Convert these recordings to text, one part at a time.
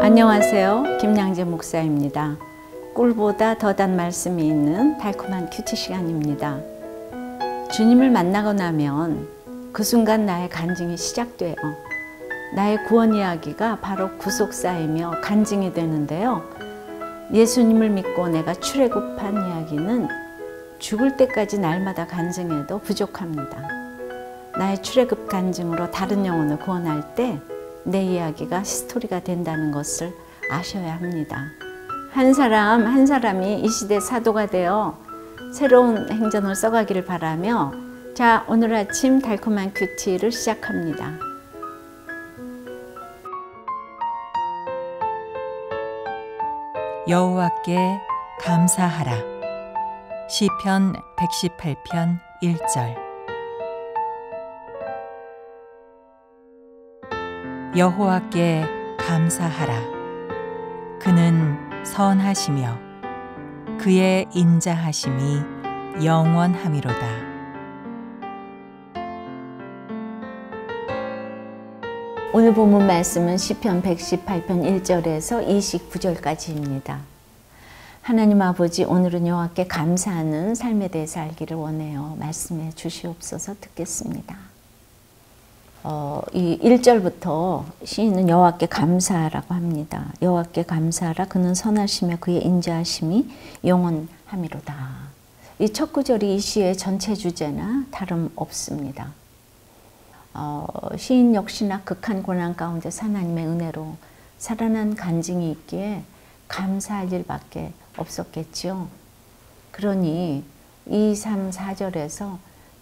안녕하세요. 김양재 목사입니다. 꿀보다 더 단 말씀이 있는 달콤한 큐티 시간입니다. 주님을 만나고 나면 그 순간 나의 간증이 시작돼요. 나의 구원 이야기가 바로 구속사이며 간증이 되는데요. 예수님을 믿고 내가 출애굽한 이야기는 죽을 때까지 날마다 간증해도 부족합니다. 나의 출애굽 간증으로 다른 영혼을 구원할 때 내 이야기가 스토리가 된다는 것을 아셔야 합니다. 한 사람이 이 시대 사도가 되어 새로운 행전을 써가기를 바라며 자, 오늘 아침 달콤한 큐티를 시작합니다. 여호와께 감사하라. 시편 118편 1절. 여호와께 감사하라. 그는 선하시며 그의 인자하심이 영원함이로다. 오늘 본문 말씀은 시편 118편 1절에서 29절까지입니다. 하나님 아버지, 오늘은 여호와께 감사하는 삶에 대해서 알기를 원해요. 말씀해 주시옵소서. 듣겠습니다. 이 1절부터 시인은 여호와께 감사하라고 합니다. 여호와께 감사하라. 그는 선하시며 그의 인자하심이 영원함이로다. 이 첫 구절이 이 시의 전체 주제나 다름없습니다. 시인 역시나 극한 고난 가운데 하나님의 은혜로 살아난 간증이 있기에 감사할 일밖에 없었겠지요. 그러니 2, 3, 4절에서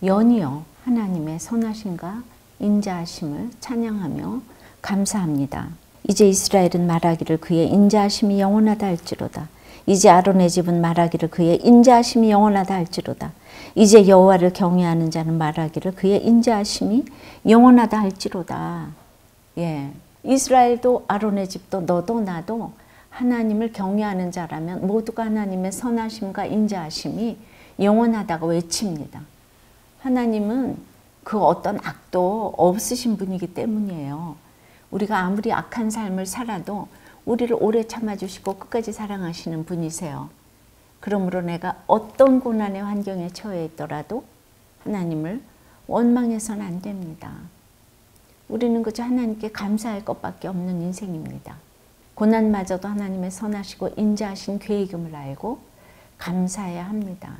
연이어 하나님의 선하심과 인자하심을 찬양하며 감사합니다. 이제 이스라엘은 말하기를 그의 인자하심이 영원하다 할지로다. 이제 아론의 집은 말하기를 그의 인자하심이 영원하다 할지로다. 이제 여호와를 경외하는 자는 말하기를 그의 인자하심이 영원하다 할지로다. 예, 이스라엘도 아론의 집도 너도 나도 하나님을 경외하는 자라면 모두가 하나님의 선하심과 인자하심이 영원하다고 외칩니다. 하나님은 그 어떤 악도 없으신 분이기 때문이에요. 우리가 아무리 악한 삶을 살아도 우리를 오래 참아주시고 끝까지 사랑하시는 분이세요. 그러므로 내가 어떤 고난의 환경에 처해 있더라도 하나님을 원망해서는 안 됩니다. 우리는 그저 하나님께 감사할 것밖에 없는 인생입니다. 고난마저도 하나님의 선하시고 인자하신 계획임을 알고 감사해야 합니다.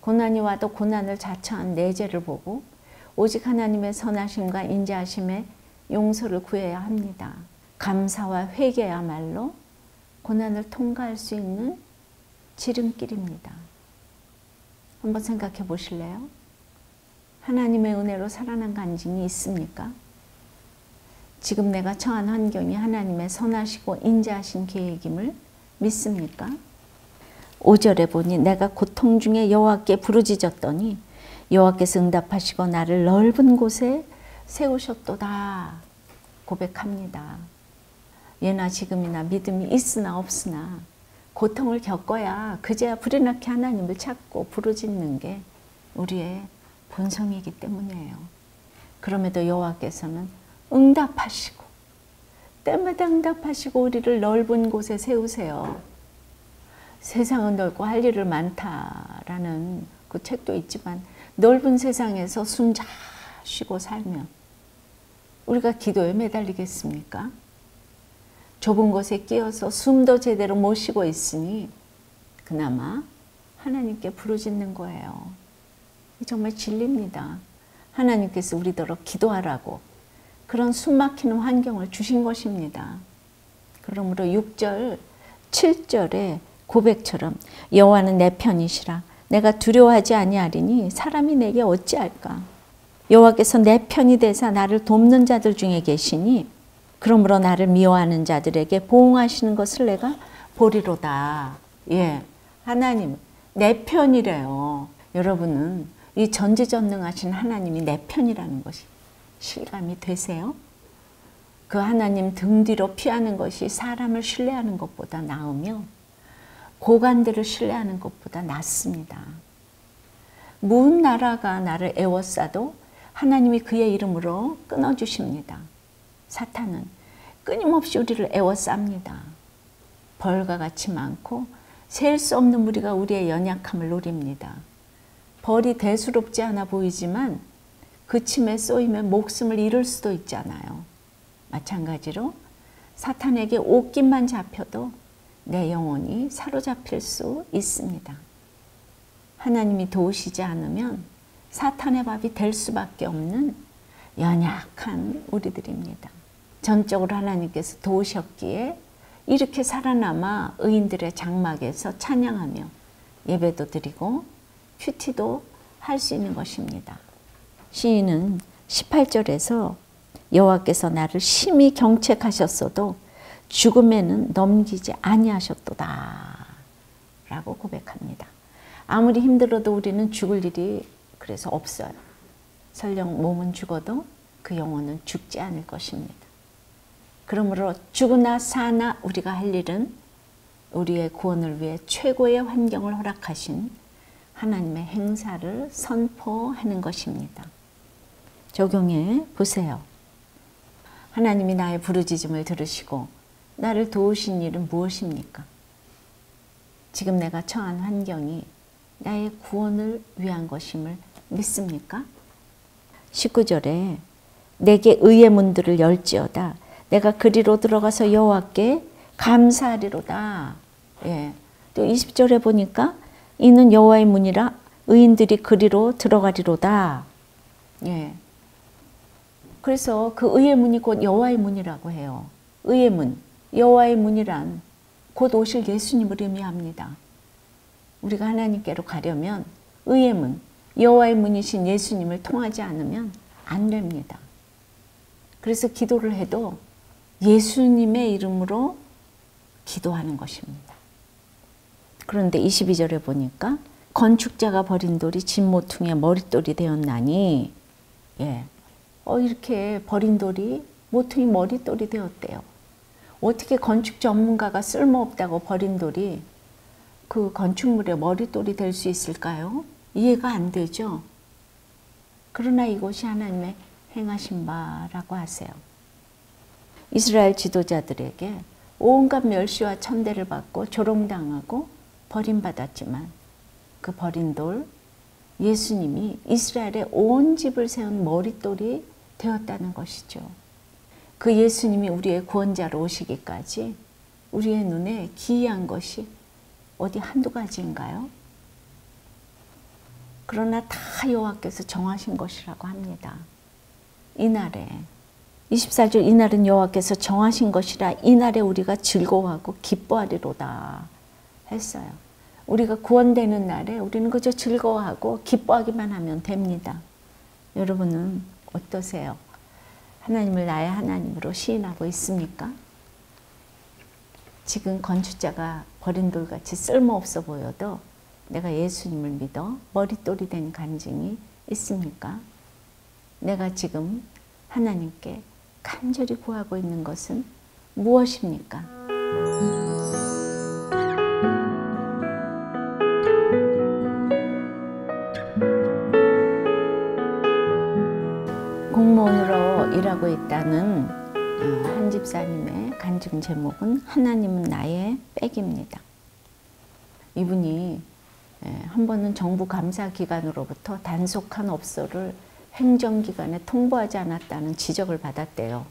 고난이 와도 고난을 자처한 내 죄를 보고 오직 하나님의 선하심과 인자하심의 용서를 구해야 합니다. 감사와 회개야말로 고난을 통과할 수 있는 지름길입니다. 한번 생각해 보실래요? 하나님의 은혜로 살아난 간증이 있습니까? 지금 내가 처한 환경이 하나님의 선하시고 인자하신 계획임을 믿습니까? 5절에 보니 내가 고통 중에 여호와께 부르짖었더니 여호와께서 응답하시고 나를 넓은 곳에 세우셨도다 고백합니다. 예나 지금이나 믿음이 있으나 없으나 고통을 겪어야 그제야 불이 나게 하나님을 찾고 부르짖는 게 우리의 본성이기 때문이에요. 그럼에도 여호와께서는 응답하시고 때마다 응답하시고 우리를 넓은 곳에 세우세요. 세상은 넓고 할 일을 많다라는 그 책도 있지만 넓은 세상에서 숨 잘 쉬고 살면 우리가 기도에 매달리겠습니까? 좁은 곳에 끼어서 숨도 제대로 못 쉬고 있으니 그나마 하나님께 부르짖는 거예요. 정말 진리입니다. 하나님께서 우리더러 기도하라고 그런 숨막히는 환경을 주신 것입니다. 그러므로 6절, 7절에 고백처럼 여호와는 내 편이시라. 내가 두려워하지 아니하리니 사람이 내게 어찌할까. 여호와께서 내 편이 되사 나를 돕는 자들 중에 계시니 그러므로 나를 미워하는 자들에게 보응하시는 것을 내가 보리로다. 예, 하나님 내 편이래요. 여러분은 이 전지전능하신 하나님이 내 편이라는 것이 실감이 되세요? 그 하나님 등 뒤로 피하는 것이 사람을 신뢰하는 것보다 나으며 고관들을 신뢰하는 것보다 낫습니다. 무슨 나라가 나를 애워싸도 하나님이 그의 이름으로 끊어주십니다. 사탄은 끊임없이 우리를 애워쌉니다. 벌과 같이 많고 셀 수 없는 무리가 우리의 연약함을 노립니다. 벌이 대수롭지 않아 보이지만 그 침에 쏘이면 목숨을 잃을 수도 있잖아요. 마찬가지로 사탄에게 옷깃만 잡혀도 내 영혼이 사로잡힐 수 있습니다. 하나님이 도우시지 않으면 사탄의 밥이 될 수밖에 없는 연약한 우리들입니다. 전적으로 하나님께서 도우셨기에 이렇게 살아남아 의인들의 장막에서 찬양하며 예배도 드리고 큐티도 할 수 있는 것입니다. 시인은 18절에서 여호와께서 나를 심히 경책하셨어도 죽음에는 넘기지 아니하셨도다 라고 고백합니다. 아무리 힘들어도 우리는 죽을 일이 그래서 없어요. 설령 몸은 죽어도 그 영혼은 죽지 않을 것입니다. 그러므로 죽으나 사나 우리가 할 일은 우리의 구원을 위해 최고의 환경을 허락하신 하나님의 행사를 선포하는 것입니다. 적용해 보세요. 하나님이 나의 부르짖음을 들으시고 나를 도우신 일은 무엇입니까? 지금 내가 처한 환경이 나의 구원을 위한 것임을 믿습니까? 19절에 내게 의의 문들을 열지어다. 내가 그리로 들어가서 여호와께 감사하리로다. 예. 또 20절에 보니까 이는 여호와의 문이라 의인들이 그리로 들어가리로다. 예. 그래서 그 의의 문이 곧 여호와의 문이라고 해요. 의의 문, 여호와의 문이란 곧 오실 예수님을 의미합니다. 우리가 하나님께로 가려면 의의 문, 여호와의 문이신 예수님을 통하지 않으면 안 됩니다. 그래서 기도를 해도 예수님의 이름으로 기도하는 것입니다. 그런데 22절에 보니까 건축자가 버린 돌이 진모퉁이의 머릿돌이 되었나니, 예, 이렇게 버린 돌이 모퉁이 머릿돌이 되었대요. 어떻게 건축 전문가가 쓸모없다고 버린 돌이 그 건축물의 머릿돌이 될 수 있을까요? 이해가 안 되죠. 그러나 이것이 하나님의 행하신 바라고 하세요. 이스라엘 지도자들에게 온갖 멸시와 천대를 받고 조롱당하고 버림받았지만 그 버린 돌 예수님이 이스라엘의 온 집을 세운 머릿돌이 되었다는 것이죠. 그 예수님이 우리의 구원자로 오시기까지 우리의 눈에 기이한 것이 어디 한두 가지인가요? 그러나 다 여호와께서 정하신 것이라고 합니다. 이날에 24절 이날은 여호와께서 정하신 것이라 이날에 우리가 즐거워하고 기뻐하리로다 했어요. 우리가 구원되는 날에 우리는 그저 즐거워하고 기뻐하기만 하면 됩니다. 여러분은 어떠세요? 하나님을 나의 하나님으로 시인하고 있습니까? 지금 건축자가 버린 돌같이 쓸모없어 보여도 내가 예수님을 믿어 머릿돌이 된 간증이 있습니까? 내가 지금 하나님께 간절히 구하고 있는 것은 무엇입니까? 공무원으로 일하고 있다는 한 집사님의 간증 제목은 하나님은 나의 백입니다. 이분이 한 번은 정부 감사기관으로부터 단속한 업소를 행정기관에 통보하지 않았다는 지적을 받았대요.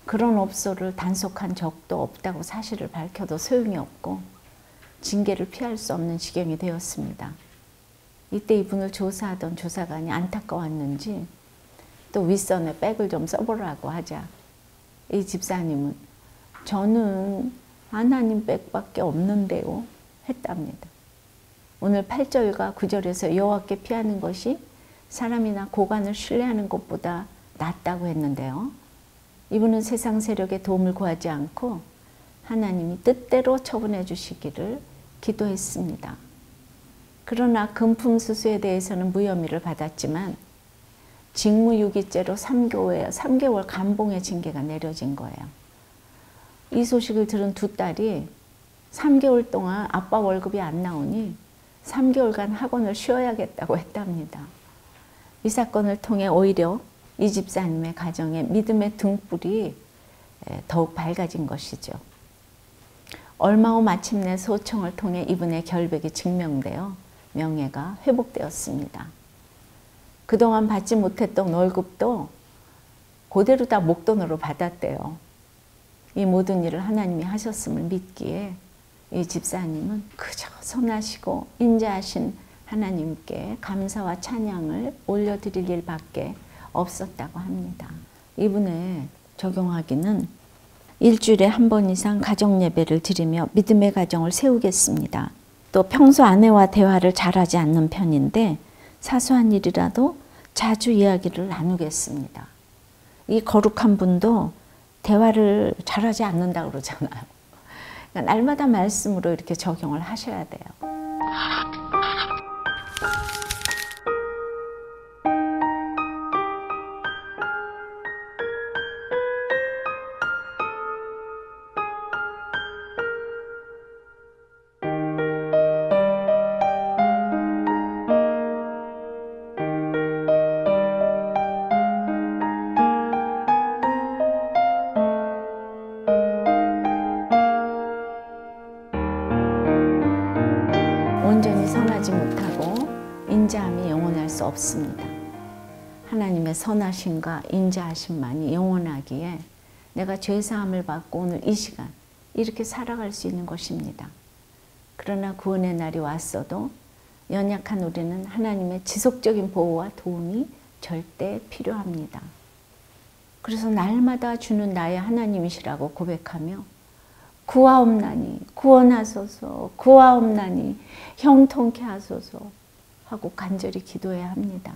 그런 업소를 단속한 적도 없다고 사실을 밝혀도 소용이 없고 징계를 피할 수 없는 지경이 되었습니다. 이때 이분을 조사하던 조사관이 안타까웠는지 또 윗선에 백을 좀 써보라고 하자 이 집사님은 저는 하나님 백밖에 없는데요 했답니다. 오늘 8절과 9절에서 여호와께 피하는 것이 사람이나 고관을 신뢰하는 것보다 낫다고 했는데요. 이분은 세상 세력의 도움을 구하지 않고 하나님이 뜻대로 처분해 주시기를 기도했습니다. 그러나 금품수수에 대해서는 무혐의를 받았지만 직무유기죄로 3개월 감봉의 징계가 내려진 거예요. 이 소식을 들은 두 딸이 3개월 동안 아빠 월급이 안 나오니 3개월간 학원을 쉬어야겠다고 했답니다. 이 사건을 통해 오히려 이 집사님의 가정에 믿음의 등불이 더욱 밝아진 것이죠. 얼마 후 마침내 소청을 통해 이분의 결백이 증명되어 명예가 회복되었습니다. 그동안 받지 못했던 월급도 그대로 다 목돈으로 받았대요. 이 모든 일을 하나님이 하셨음을 믿기에 이 집사님은 그저 선하시고 인자하신 하나님께 감사와 찬양을 올려드릴 일밖에 없었다고 합니다. 이분에 적용하기는 일주일에 한 번 이상 가정 예배를 드리며 믿음의 가정을 세우겠습니다. 또 평소 아내와 대화를 잘하지 않는 편인데 사소한 일이라도 자주 이야기를 나누겠습니다. 이 거룩한 분도 대화를 잘하지 않는다고 그러잖아요. 그러니까 날마다 말씀으로 이렇게 적용을 하셔야 돼요. 온전히 선하지 못하고 인자함이 영원할 수 없습니다. 하나님의 선하심과 인자하심만이 영원하기에 내가 죄사함을 받고 오늘 이 시간 이렇게 살아갈 수 있는 것입니다. 그러나 구원의 날이 왔어도 연약한 우리는 하나님의 지속적인 보호와 도움이 절대 필요합니다. 그래서 날마다 주는 나의 하나님이시라고 고백하며 구하옵나니 구원하소서, 구하옵나니 형통케 하소서 하고 간절히 기도해야 합니다.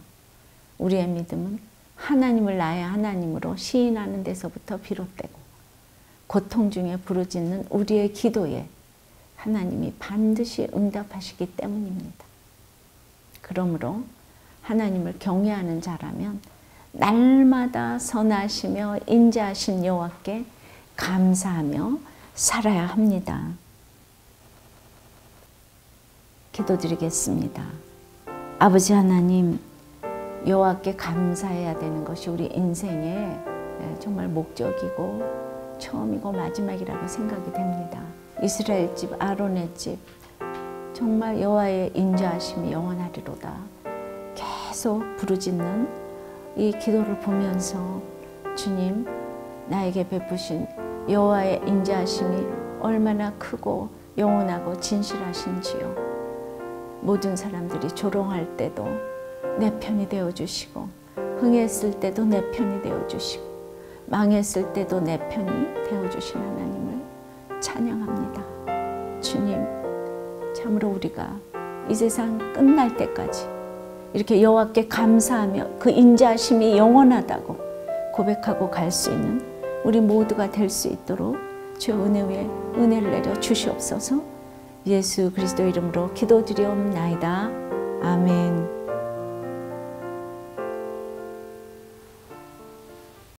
우리의 믿음은 하나님을 나의 하나님으로 시인하는 데서부터 비롯되고 고통 중에 부르짖는 우리의 기도에 하나님이 반드시 응답하시기 때문입니다. 그러므로 하나님을 경외하는 자라면 날마다 선하시며 인자하신 여호와께 감사하며 살아야 합니다. 기도드리겠습니다. 아버지 하나님, 여호와께 감사해야 되는 것이 우리 인생의 정말 목적이고 처음이고 마지막이라고 생각이 됩니다. 이스라엘 집, 아론의 집, 정말 여호와의 인자하심이 영원하리로다. 계속 부르짖는 이 기도를 보면서 주님, 나에게 베푸신 여호와의 인자하심이 얼마나 크고 영원하고 진실하신지요. 모든 사람들이 조롱할 때도 내 편이 되어주시고 흥했을 때도 내 편이 되어주시고 망했을 때도 내 편이 되어주신 하나님을 찬양합니다. 주님, 참으로 우리가 이 세상 끝날 때까지 이렇게 여호와께 감사하며 그 인자하심이 영원하다고 고백하고 갈 수 있는 우리 모두가 될 수 있도록 주의 은혜 위에 은혜를 내려 주시옵소서. 예수 그리스도 이름으로 기도드리옵나이다. 아멘.